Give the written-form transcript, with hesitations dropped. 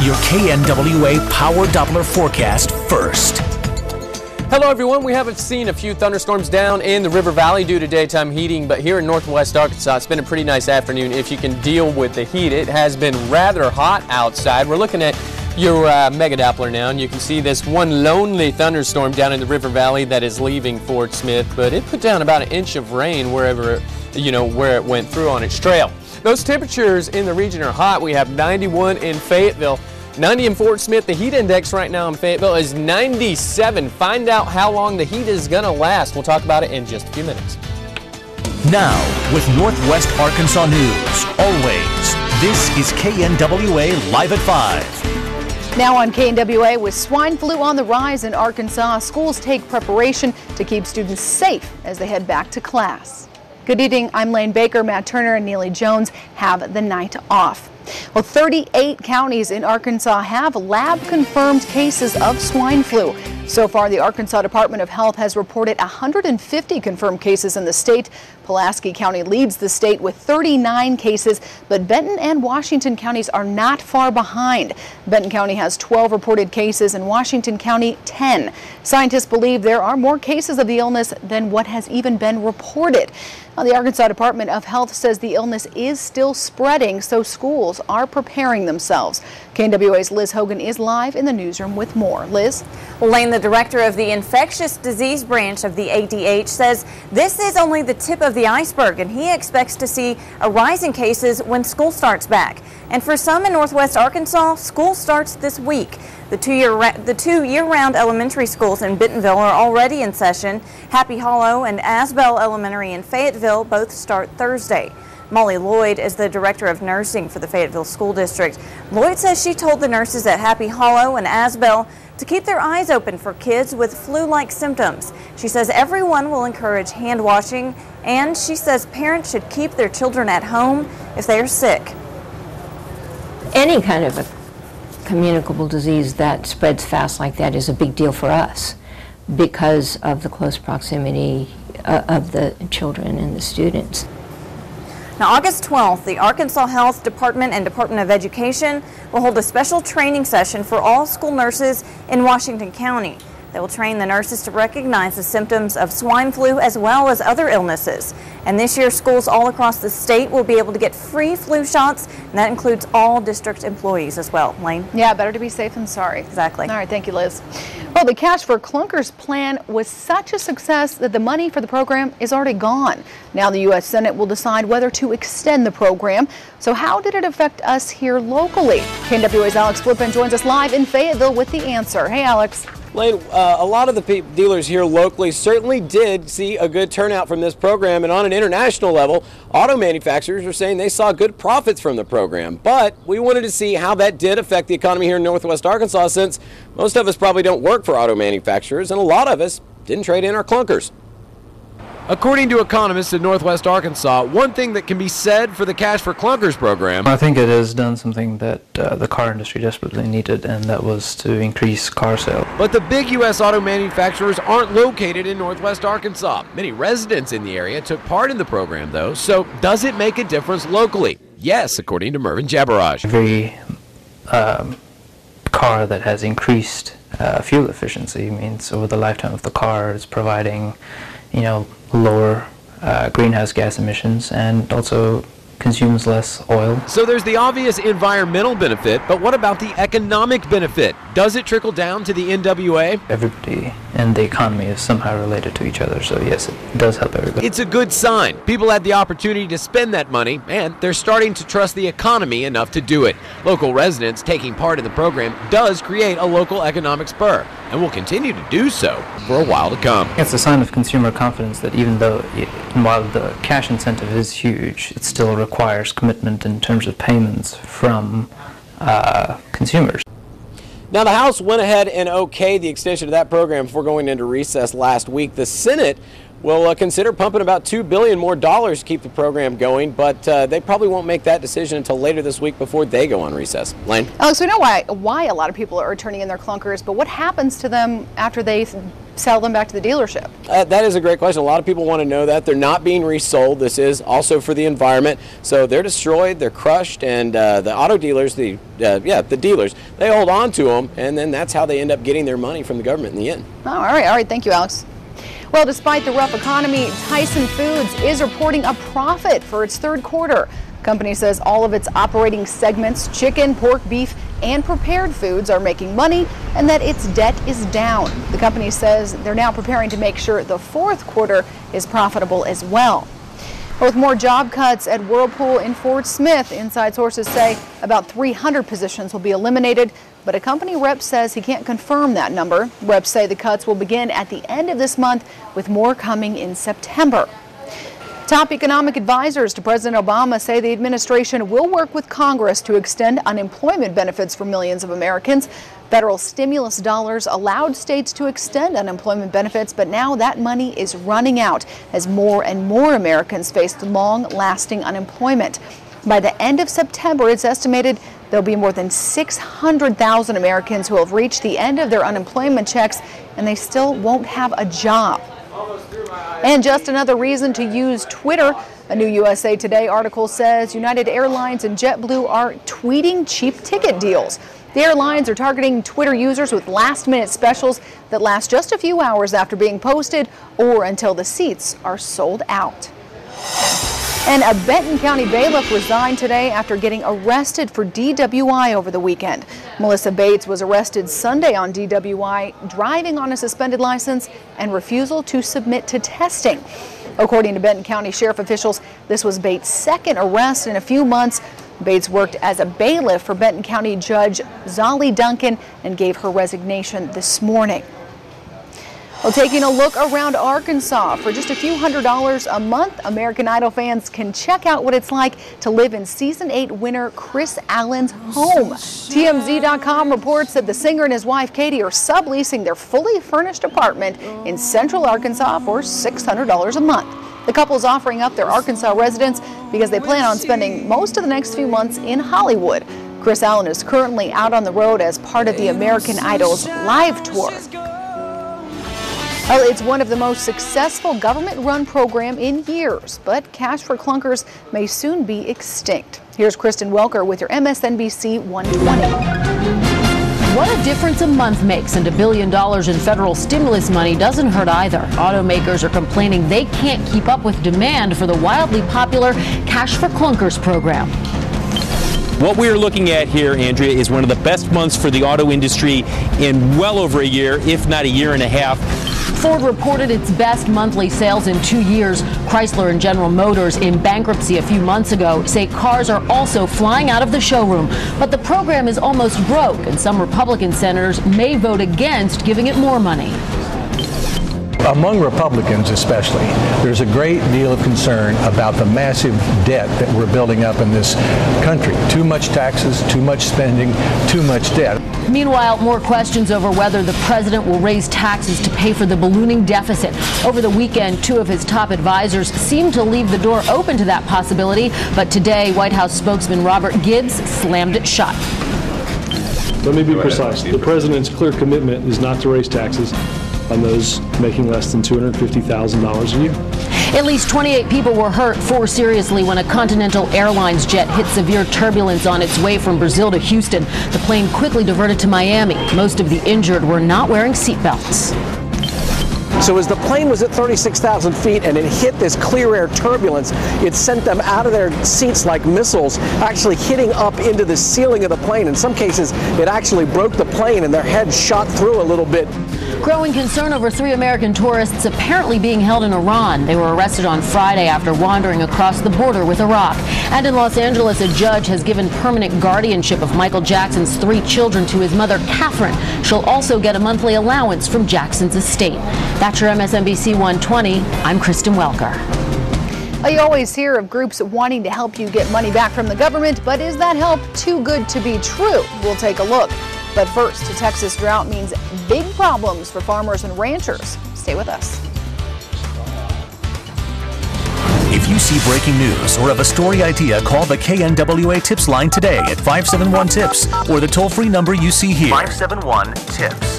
your KNWA Power Doppler forecast first. Hello everyone, we haven't seen a few thunderstorms down in the River Valley due to daytime heating, but here in northwest Arkansas, it's been a pretty nice afternoon if you can deal with the heat. It has been rather hot outside. We're looking at your Mega Doppler now, and you can see this one lonely thunderstorm down in the River Valley that is leaving Fort Smith, but it put down about an inch of rain wherever, where it went through on its trail. Those temperatures in the region are hot. We have 91 in Fayetteville. 90 in Fort Smith. The heat index right now in Fayetteville is 97. Find out how long the heat is going to last. We'll talk about it in just a few minutes. Now, with Northwest Arkansas News, always, this is KNWA Live at 5. Now on KNWA, with swine flu on the rise in Arkansas, schools take preparation to keep students safe as they head back to class. Good evening, I'm Laine Baker. Matt Turner and Neile Jones have the night off. Well, 38 counties in Arkansas have lab-confirmed cases of swine flu. So far, the Arkansas Department of Health has reported 150 confirmed cases in the state. Pulaski County leads the state with 39 cases, but Benton and Washington counties are not far behind. Benton County has 12 reported cases and Washington County 10. Scientists believe there are more cases of the illness than what has even been reported. Now, the Arkansas Department of Health says the illness is still spreading, so schools are preparing themselves. KNWA's Liz Hogan is live in the newsroom with more. Liz? Laine, the director of the infectious disease branch of the ADH, says this is only the tip of the iceberg, and he expects to see a rise in cases when school starts back. And for some in northwest Arkansas, school starts this week. The two year-round elementary schools in Bentonville are already in session. Happy Hollow and Asbel Elementary in Fayetteville both start Thursday. Molly Lloyd is the director of nursing for the Fayetteville School District. Lloyd says she told the nurses at Happy Hollow and Asbel to keep their eyes open for kids with flu-like symptoms. She says everyone will encourage hand washing, and she says parents should keep their children at home if they are sick. Any kind of a communicable disease that spreads fast like that is a big deal for us because of the close proximity of the children and the students. Now, August 12th, the Arkansas Health Department and Department of Education will hold a special training session for all school nurses in Washington County. They will train the nurses to recognize the symptoms of swine flu as well as other illnesses. And this year, schools all across the state will be able to get free flu shots, and that includes all district employees as well. Laine? Yeah, better to be safe than sorry. Exactly. All right, thank you, Liz. Well, the Cash for Clunkers plan was such a success that the money for the program is already gone. Now the U.S. Senate will decide whether to extend the program. So how did it affect us here locally? KNWA's Alex Flippin joins us live in Fayetteville with the answer. Hey, Alex. Laine, a lot of the dealers here locally certainly did see a good turnout from this program, and on an international level, auto manufacturers are saying they saw good profits from the program. But we wanted to see how that did affect the economy here in northwest Arkansas, since most of us probably don't work for auto manufacturers, and a lot of us didn't trade in our clunkers. According to economists in northwest Arkansas, one thing that can be said for the Cash for Clunkers program. I think it has done something that the car industry desperately needed, and that was to increase car sales. But the big U.S. auto manufacturers aren't located in northwest Arkansas. Many residents in the area took part in the program, though, so does it make a difference locally? Yes, according to Mervyn Jabaraj. Every car that has increased fuel efficiency means over the lifetime of the car it's providing, lower greenhouse gas emissions and also consumes less oil. So there's the obvious environmental benefit, but what about the economic benefit? Does it trickle down to the NWA? Everybody in the economy is somehow related to each other, so yes, it does help everybody. It's a good sign. People had the opportunity to spend that money, and they're starting to trust the economy enough to do it. Local residents taking part in the program does create a local economic spur, and will continue to do so for a while to come. It's a sign of consumer confidence that even though, while the cash incentive is huge, it still requires commitment in terms of payments from consumers. Now, the House went ahead and okayed the extension of that program before going into recess last week. The Senate will consider pumping about $2 billion more to keep the program going, but they probably won't make that decision until later this week before they go on recess. Laine? Alex, we know why a lot of people are turning in their clunkers, but what happens to them after they sell them back to the dealership? That is a great question. A lot of people want to know that. They're not being resold. This is also for the environment. So they're destroyed, they're crushed, and the auto dealers, the dealers, they hold on to them, and then that's how they end up getting their money from the government in the end. Oh, all right. Thank you, Alex. Well, despite the rough economy, Tyson Foods is reporting a profit for its third quarter. The company says all of its operating segments, chicken, pork, beef, and prepared foods are making money and that its debt is down. The company says they're now preparing to make sure the fourth quarter is profitable as well. With more job cuts at Whirlpool in Fort Smith, inside sources say about 300 positions will be eliminated, but a company rep says he can't confirm that number. Reps say the cuts will begin at the end of this month, with more coming in September. Top economic advisors to President Obama say the administration will work with Congress to extend unemployment benefits for millions of Americans. Federal stimulus dollars allowed states to extend unemployment benefits, but now that money is running out as more and more Americans face long-lasting unemployment. By the end of September, it's estimated there'll be more than 600,000 Americans who have reached the end of their unemployment checks, and they still won't have a job. And just another reason to use Twitter. A new USA Today article says United Airlines and JetBlue are tweeting cheap ticket deals. The airlines are targeting Twitter users with last-minute specials that last just a few hours after being posted or until the seats are sold out. And a Benton County bailiff resigned today after getting arrested for DWI over the weekend. Melissa Bates was arrested Sunday on DWI, driving on a suspended license and refusal to submit to testing. According to Benton County Sheriff officials, this was Bates' second arrest in a few months. Bates worked as a bailiff for Benton County Judge Zolly Duncan and gave her resignation this morning. Well, taking a look around Arkansas, for just a few $100s a month, American Idol fans can check out what it's like to live in Season 8 winner Chris Allen's home. TMZ.com reports that the singer and his wife Katie are subleasing their fully furnished apartment in Central Arkansas for $600 a month. The couple is offering up their Arkansas residence because they plan on spending most of the next few months in Hollywood. Chris Allen is currently out on the road as part of the American Idol's live tour. Well, it's one of the most successful government-run program in years, but cash for clunkers may soon be extinct. Here's Kristen Welker with your MSNBC 120. What a difference a month makes, and $1 billion in federal stimulus money doesn't hurt either. Automakers are complaining they can't keep up with demand for the wildly popular Cash for Clunkers program. What we are looking at here, Andrea, is one of the best months for the auto industry in well over a year, if not a year and a half. Ford reported its best monthly sales in 2 years. Chrysler and General Motors, in bankruptcy a few months ago, say cars are also flying out of the showroom. But the program is almost broke, and some Republican senators may vote against giving it more money. Among Republicans especially, there's a great deal of concern about the massive debt that we're building up in this country. Too much taxes, too much spending, too much debt. Meanwhile, more questions over whether the president will raise taxes to pay for the ballooning deficit. Over the weekend, 2 of his top advisors seemed to leave the door open to that possibility, but today, White House spokesman Robert Gibbs slammed it shut. Let me be precise. The president's clear commitment is not to raise taxes on those making less than $250,000 a year. At least 28 people were hurt, 4 seriously, when a Continental Airlines jet hit severe turbulence on its way from Brazil to Houston. The plane quickly diverted to Miami. Most of the injured were not wearing seatbelts. So as the plane was at 36,000 feet and it hit this clear air turbulence, it sent them out of their seats like missiles, actually hitting up into the ceiling of the plane. In some cases, it actually broke the plane and their heads shot through a little bit. Growing concern over 3 American tourists apparently being held in Iran. They were arrested on Friday after wandering across the border with Iraq. And in Los Angeles, a judge has given permanent guardianship of Michael Jackson's 3 children to his mother, Catherine. She'll also get a monthly allowance from Jackson's estate. That's your MSNBC 120. I'm Kristen Welker. You always hear of groups wanting to help you get money back from the government, but is that help too good to be true? We'll take a look. But first, a Texas drought means big problems for farmers and ranchers. Stay with us. If you see breaking news or have a story idea, call the KNWA Tips line today at 571-TIPS or the toll-free number you see here. 571-TIPS.